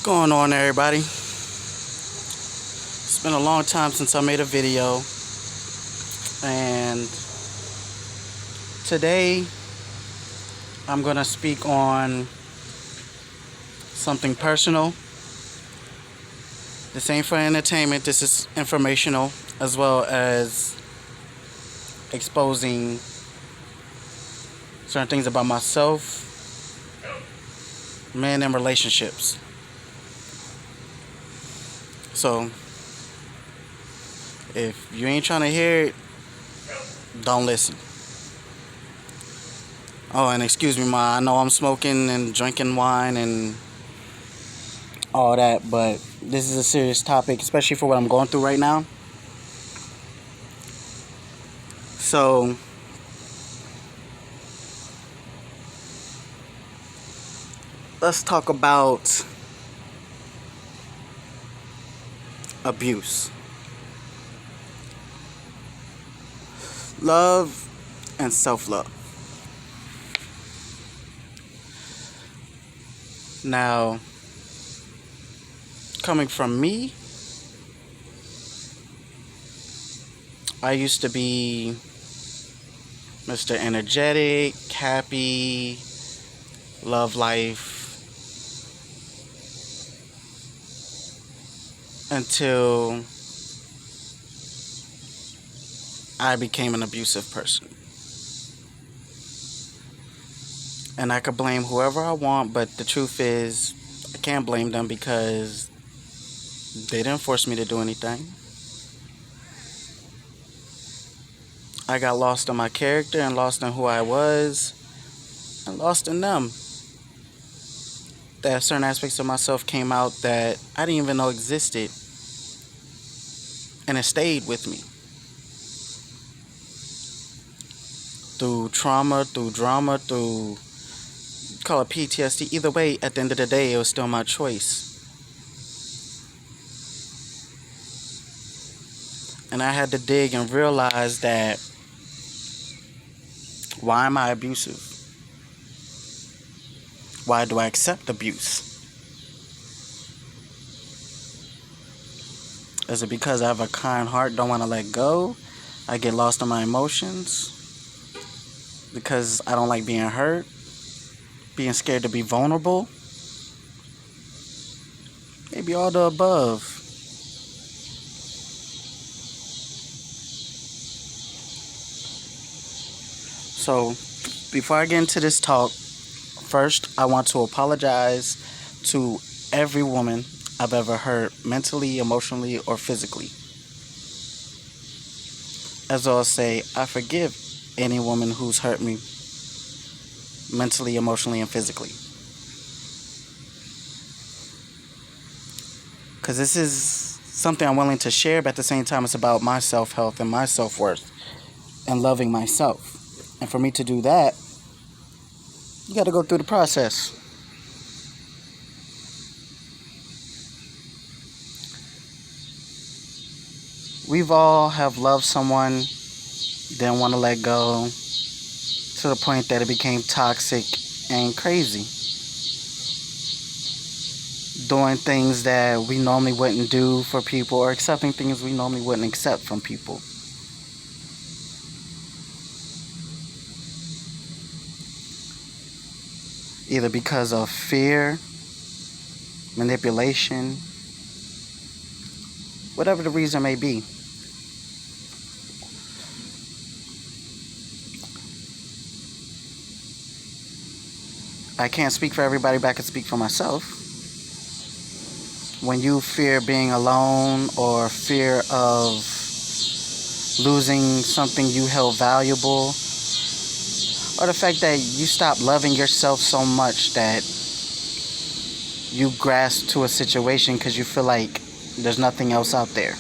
What's going on, everybody? It's been a long time since I made a video, and today I'm gonna speak on something personal. This ain't for entertainment, this is informational, as well as exposing certain things about myself, men, and relationships. So, if you ain't trying to hear it, don't listen. Oh, and excuse me, Ma, I know I'm smoking and drinking wine and all that, but this is a serious topic, especially for what I'm going through right now. So, let's talk about abuse. Love and self-love. Now, coming from me, I used to be Mr. Energetic, happy, love life, until I became an abusive person. And I could blame whoever I want, but the truth is, I can't blame them because they didn't force me to do anything. I got lost in my character and lost in who I was and lost in them. That certain aspects of myself came out that I didn't even know existed, and it stayed with me. Through trauma, through drama, through, call it PTSD. Either way, at the end of the day, it was still my choice. And I had to dig and realize that, why am I abusive? Why do I accept abuse? Is it because I have a kind heart, don't want to let go? I get lost in my emotions? Because I don't like being hurt? Being scared to be vulnerable? Maybe all the above. So, before I get into this talk, first I want to apologize to every woman I've ever hurt mentally, emotionally, or physically. As well as say, I forgive any woman who's hurt me mentally, emotionally, and physically. Because this is something I'm willing to share, but at the same time it's about my self-health and my self-worth and loving myself. And for me to do that, you got to go through the process. We've all have loved someone, didn't want to let go, to the point that it became toxic and crazy. Doing things that we normally wouldn't do for people, or accepting things we normally wouldn't accept from people. Either because of fear, manipulation, whatever the reason may be. I can't speak for everybody, but I can speak for myself. When you fear being alone, or fear of losing something you held valuable, or the fact that you stop loving yourself so much that you grasp to a situation because you feel like there's nothing else out there.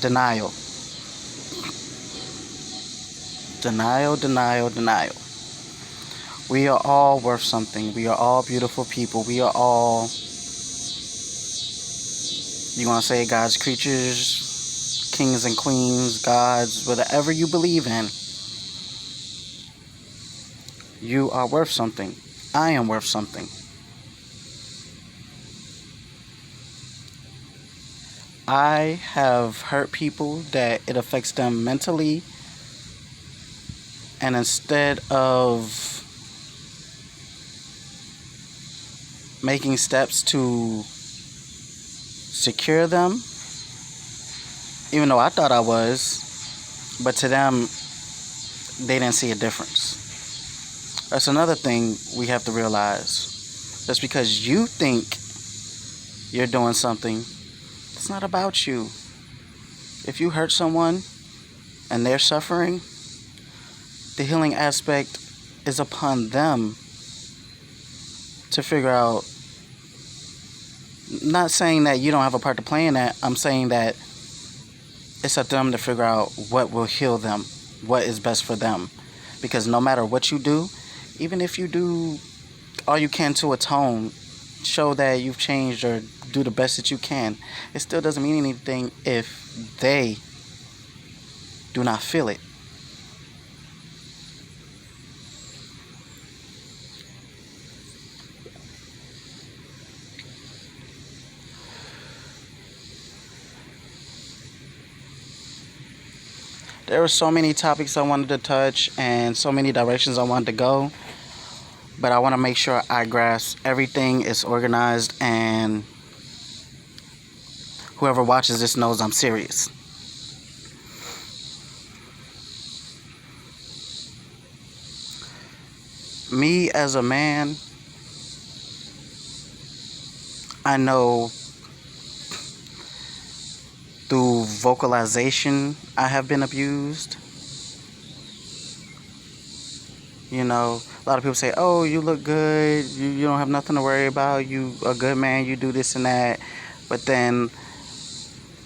Denial. Denial, denial, denial. We are all worth something. We are all beautiful people. We are all, you want to say, God's creatures, kings and queens, gods, whatever you believe in. You are worth something. I am worth something. I have hurt people that it affects them mentally, and instead of making steps to secure them, even though I thought I was, but to them, they didn't see a difference. That's another thing we have to realize. Just because you think you're doing something, it's not about you. If you hurt someone and they're suffering, the healing aspect is upon them to figure out. Not saying that you don't have a part to play in that. I'm saying that it's up to them to figure out what will heal them, what is best for them. Because no matter what you do, even if you do all you can to atone, show that you've changed or do the best that you can, it still doesn't mean anything if they do not feel it. There were so many topics I wanted to touch and so many directions I wanted to go, but I want to make sure I grasp everything is organized and whoever watches this knows I'm serious. Me as a man, I know through vocalization I have been abused. You know, a lot of people say, oh, you look good, you don't have nothing to worry about, you a good man, you do this and that. But then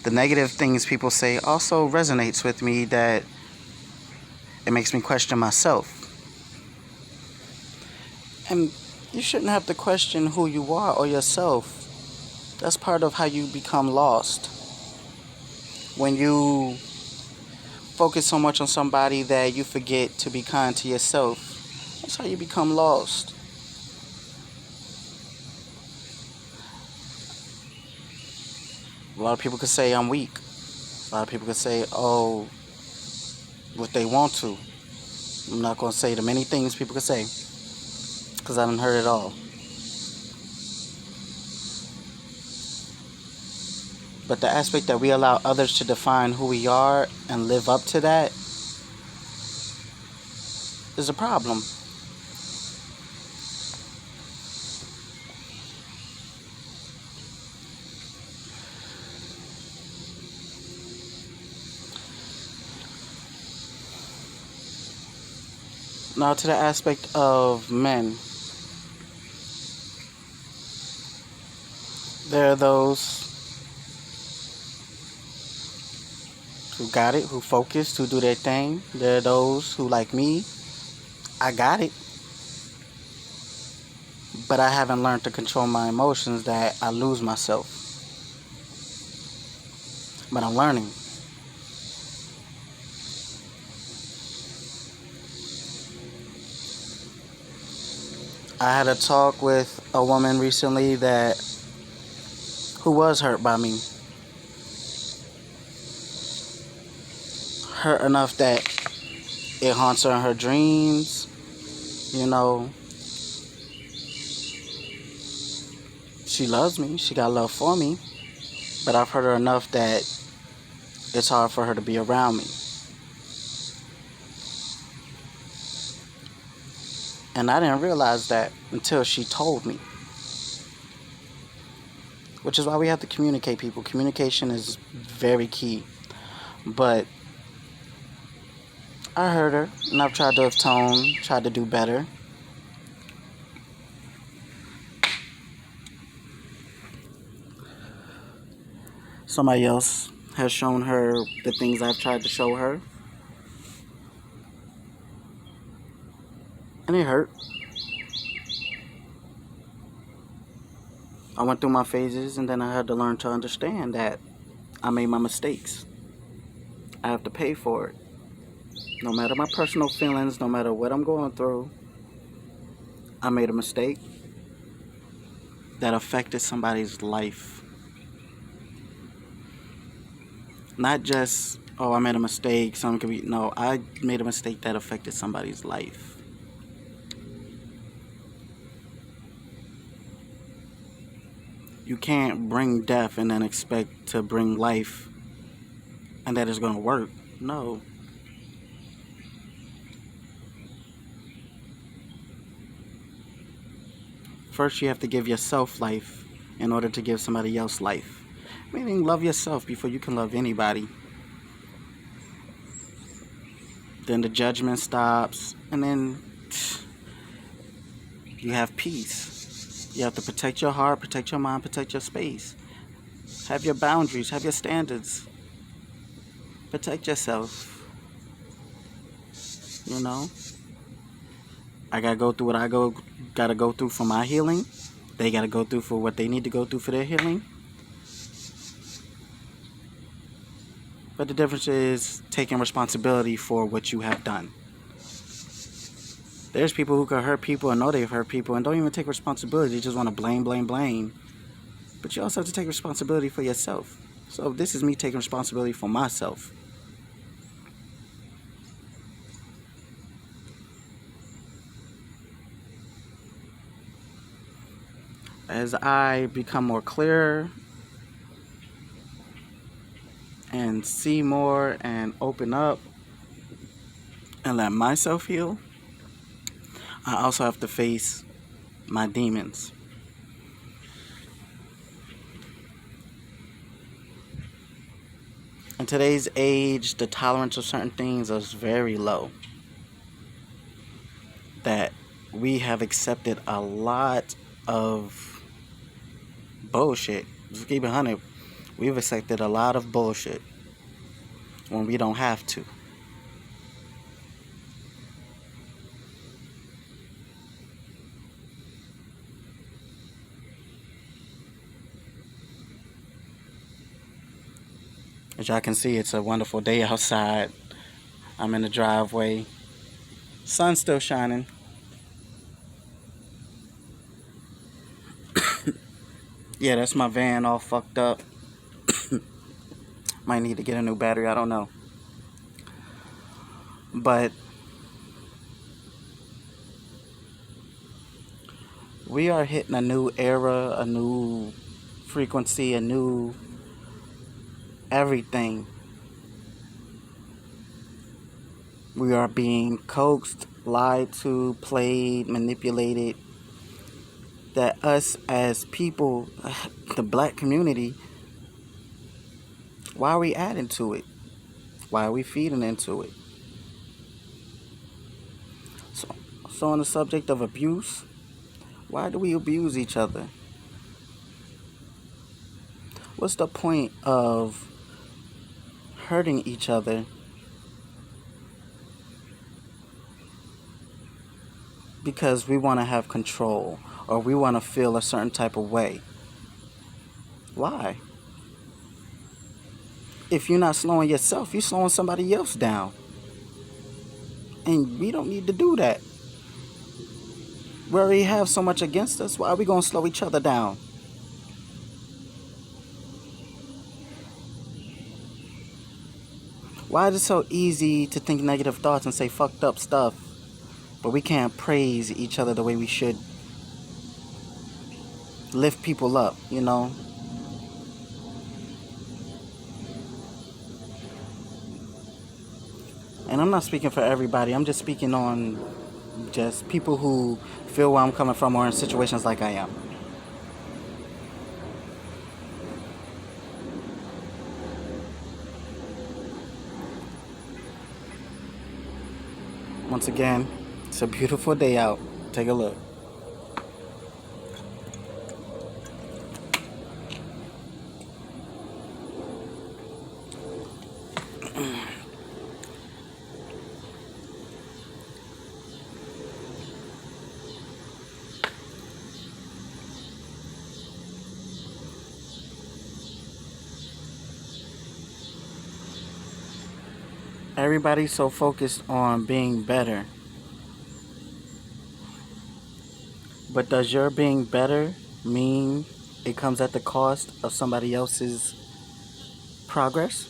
the negative things people say also resonates with me, that it makes me question myself. And you shouldn't have to question who you are or yourself. That's part of how you become lost. When you focus so much on somebody that you forget to be kind to yourself, that's how you become lost. A lot of people could say I'm weak. A lot of people could say, oh, what they want to. I'm not going to say the many things people could say, because I done heard it all. But the aspect that we allow others to define who we are and live up to that is a problem. Now to the aspect of men. There are those who got it, who focused, who do their thing. There are those who, like me, I got it, but I haven't learned to control my emotions, that I lose myself. But I'm learning. I had a talk with a woman recently who was hurt by me. Hurt enough that it haunts her in her dreams. You know, she loves me. She got love for me. But I've hurt her enough that it's hard for her to be around me. And I didn't realize that until she told me. Which is why we have to communicate, people. Communication is very key. But I heard her, and I've tried to atone, tried to do better. Somebody else has shown her the things I've tried to show her. And it hurt. I went through my phases, and then I had to learn to understand that I made my mistakes. I have to pay for it. No matter my personal feelings, no matter what I'm going through, I made a mistake that affected somebody's life. Not just, oh, I made a mistake, something could be, no, I made a mistake that affected somebody's life. You can't bring death and then expect to bring life and that it's going to work. No. First, you have to give yourself life in order to give somebody else life. Meaning, love yourself before you can love anybody. Then the judgment stops, and then you have peace. You have to protect your heart, protect your mind, protect your space. Have your boundaries, have your standards. Protect yourself. You know? I gotta go through what gotta go through for my healing. They gotta go through for what they need to go through for their healing. But the difference is taking responsibility for what you have done. There's people who can hurt people and know they've hurt people and don't even take responsibility. They just want to blame. But you also have to take responsibility for yourself. So this is me taking responsibility for myself. As I become more clear and see more and open up and let myself heal, I also have to face my demons. In today's age, the tolerance of certain things is very low. That we have accepted a lot of bullshit. Just keep it 100. We've accepted a lot of bullshit when we don't have to. As y'all can see, it's a wonderful day outside. I'm in the driveway. Sun's still shining. Yeah, that's my van all fucked up. Might need to get a new battery, I don't know. But we are hitting a new era, a new frequency, a new everything. We are being coaxed, lied to, played, manipulated. That us as people, the black community, why are we adding to it? Why are we feeding into it? So on the subject of abuse, why do we abuse each other? What's the point of hurting each other because we want to have control or we want to feel a certain type of way? Why? If you're not slowing yourself, you're slowing somebody else down. And we don't need to do that. We already have so much against us. Why are we going to slow each other down? Why is it so easy to think negative thoughts and say fucked up stuff, but we can't praise each other the way we should? Lift people up, you know? And I'm not speaking for everybody. I'm just speaking on just people who feel where I'm coming from or in situations like I am. Once again, it's a beautiful day out. Take a look. Everybody's so focused on being better. But does your being better mean it comes at the cost of somebody else's progress?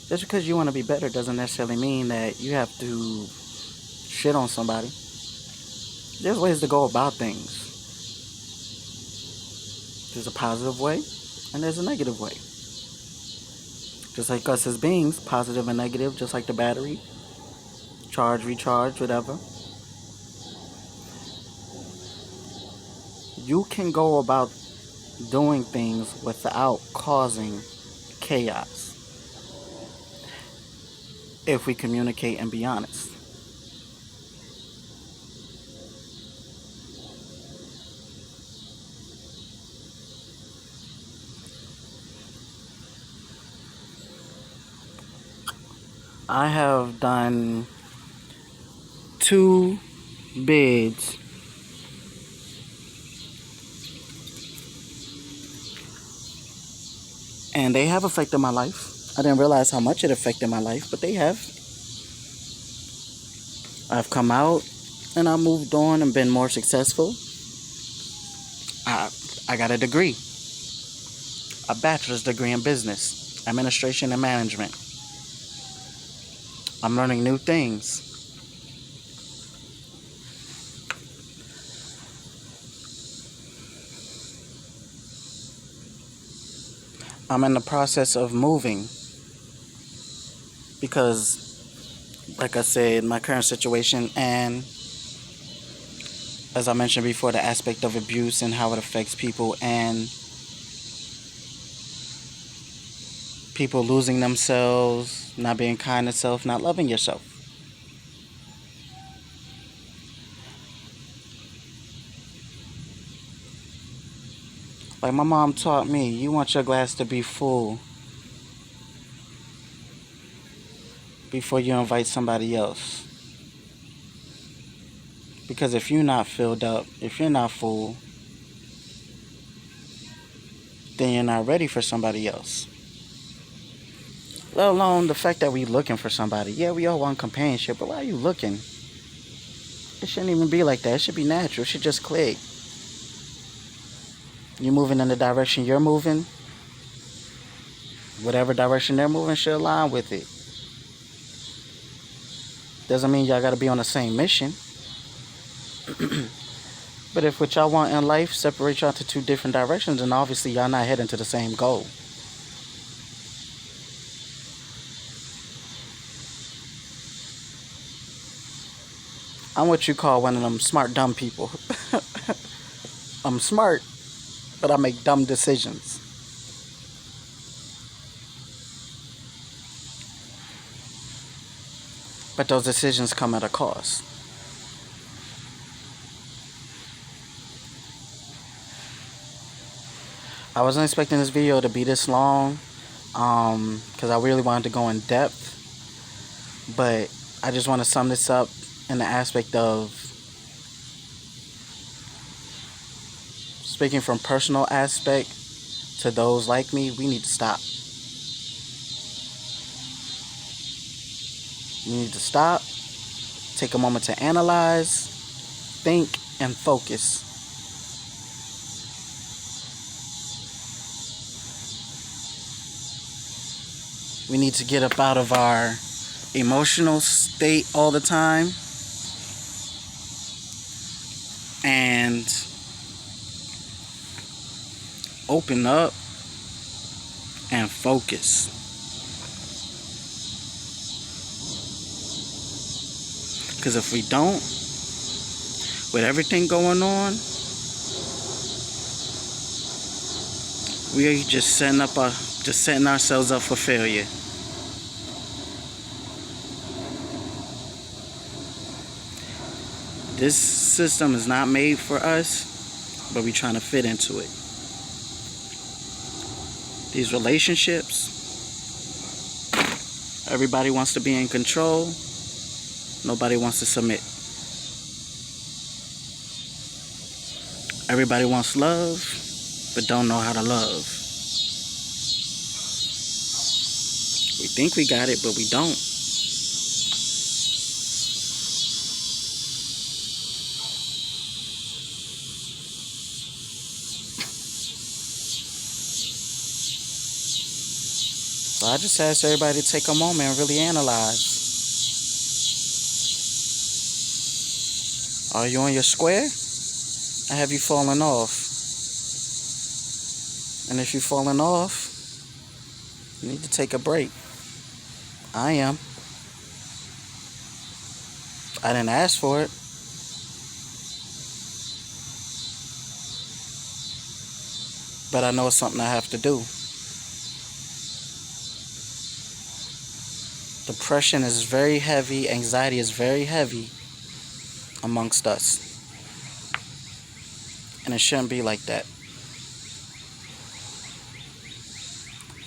Just because you want to be better doesn't necessarily mean that you have to shit on somebody. There's ways to go about things. There's a positive way and there's a negative way. Just like us as beings, positive and negative, just like the battery. Charge, recharge, whatever. You can go about doing things without causing chaos if we communicate and be honest. I have done 2 bids and they have affected my life. I didn't realize how much it affected my life, but they have. I've come out and I moved on and been more successful. I got a degree, a bachelor's degree in business, administration, and management. I'm learning new things. I'm in the process of moving because, like I said, my current situation and, as I mentioned before, the aspect of abuse and how it affects people and people losing themselves, not being kind to self, not loving yourself. Like my mom taught me, you want your glass to be full before you invite somebody else. Because if you're not filled up, if you're not full, then you're not ready for somebody else. Let alone the fact that we looking for somebody. Yeah, we all want companionship, but why are you looking? It shouldn't even be like that. It should be natural. It should just click. You're moving in the direction you're moving. Whatever direction they're moving should align with it. Doesn't mean y'all gotta be on the same mission. But if what y'all want in life separates y'all to 2 different directions, then obviously y'all not heading to the same goal. I'm what you call one of them smart dumb people. I'm smart, but I make dumb decisions. But those decisions come at a cost. I wasn't expecting this video to be this long, because I really wanted to go in depth. But I just want to sum this up in the aspect of speaking from personal aspect to those like me, we need to stop. We need to stop, take a moment to analyze, think, and focus. We need to get up out of our emotional state all the time and open up and focus. Because if we don't, with everything going on, we are just setting ourselves up for failure. This system is not made for us, but we're trying to fit into it. These relationships, everybody wants to be in control. Nobody wants to submit. Everybody wants love, but don't know how to love. We think we got it, but we don't. I just ask everybody to take a moment and really analyze. Are you on your square? Or have you fallen off? And if you've fallen off, you need to take a break. I am. I didn't ask for it. But I know it's something I have to do. Depression is very heavy. Anxiety is very heavy amongst us. And it shouldn't be like that.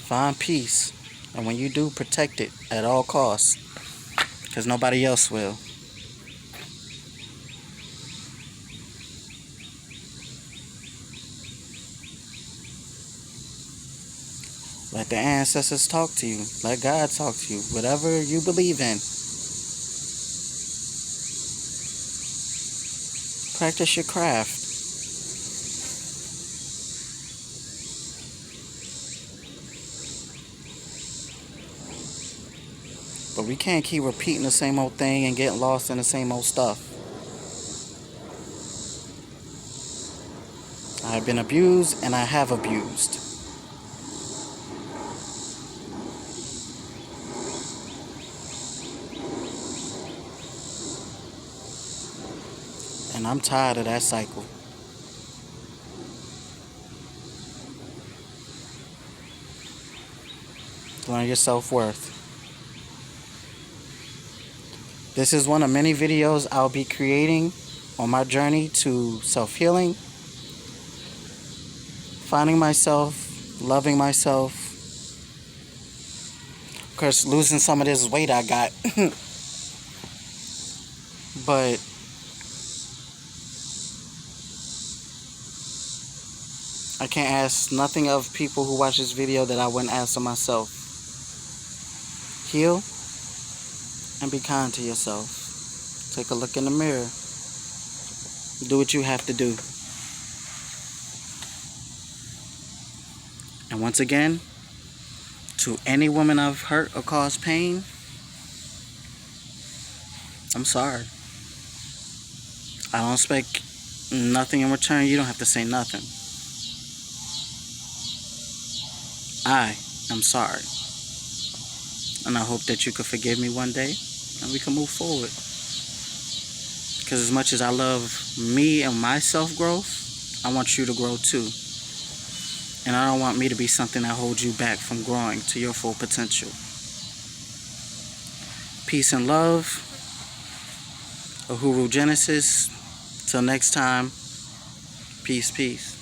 Find peace. And when you do, protect it at all costs. Because nobody else will. Let the ancestors talk to you. Let God talk to you. Whatever you believe in. Practice your craft. But we can't keep repeating the same old thing and getting lost in the same old stuff. I have been abused and I have abused. And I'm tired of that cycle. Learn your self-worth. This is one of many videos I'll be creating on my journey to self-healing, finding myself, loving myself. Of course, losing some of this weight I got. But I can't ask nothing of people who watch this video that I wouldn't ask of myself. Heal and be kind to yourself. Take a look in the mirror. Do what you have to do. And once again, to any woman I've hurt or caused pain, I'm sorry. I don't expect nothing in return. You don't have to say nothing. I am sorry. And I hope that you could forgive me one day and we can move forward. Because as much as I love me and my self-growth, I want you to grow too. And I don't want me to be something that holds you back from growing to your full potential. Peace and love. Uhuru Genesis. Till next time. Peace, peace.